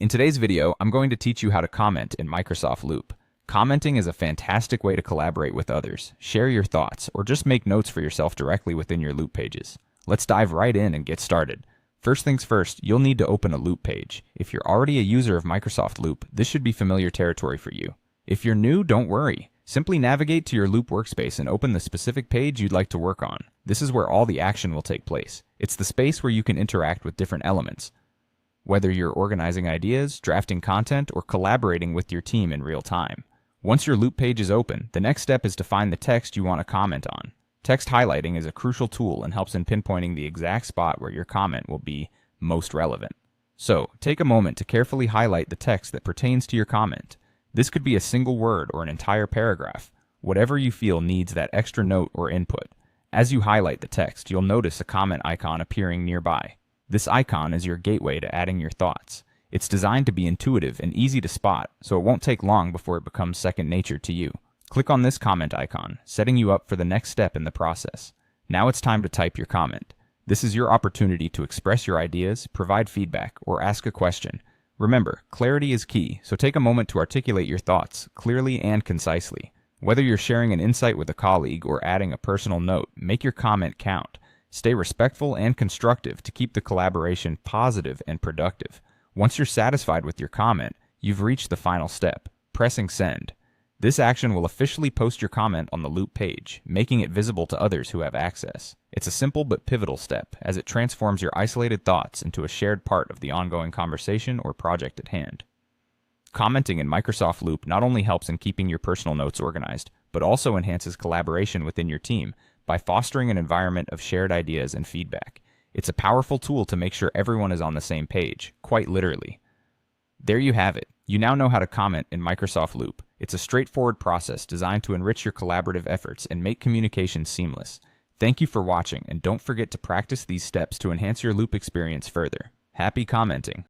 In today's video, I'm going to teach you how to comment in Microsoft Loop. Commenting is a fantastic way to collaborate with others, share your thoughts, or just make notes for yourself directly within your Loop pages. Let's dive right in and get started. First things first, you'll need to open a Loop page. If you're already a user of Microsoft Loop, this should be familiar territory for you. If you're new, don't worry. Simply navigate to your Loop workspace and open the specific page you'd like to work on. This is where all the action will take place. It's the space where you can interact with different elements, whether you're organizing ideas, drafting content, or collaborating with your team in real time. Once your Loop page is open, the next step is to find the text you want to comment on. Text highlighting is a crucial tool and helps in pinpointing the exact spot where your comment will be most relevant. So, take a moment to carefully highlight the text that pertains to your comment. This could be a single word or an entire paragraph, whatever you feel needs that extra note or input. As you highlight the text, you'll notice a comment icon appearing nearby. This icon is your gateway to adding your thoughts. It's designed to be intuitive and easy to spot, so it won't take long before it becomes second nature to you. Click on this comment icon, setting you up for the next step in the process. Now it's time to type your comment. This is your opportunity to express your ideas, provide feedback, or ask a question. Remember, clarity is key, so take a moment to articulate your thoughts clearly and concisely. Whether you're sharing an insight with a colleague or adding a personal note, make your comment count. Stay respectful and constructive to keep the collaboration positive and productive. Once you're satisfied with your comment, you've reached the final step, pressing send. This action will officially post your comment on the Loop page, making it visible to others who have access. It's a simple but pivotal step, as it transforms your isolated thoughts into a shared part of the ongoing conversation or project at hand. Commenting in Microsoft Loop not only helps in keeping your personal notes organized, but also enhances collaboration within your team by fostering an environment of shared ideas and feedback. It's a powerful tool to make sure everyone is on the same page, quite literally. There you have it. You now know how to comment in Microsoft Loop. It's a straightforward process designed to enrich your collaborative efforts and make communication seamless. Thank you for watching, and don't forget to practice these steps to enhance your Loop experience further. Happy commenting!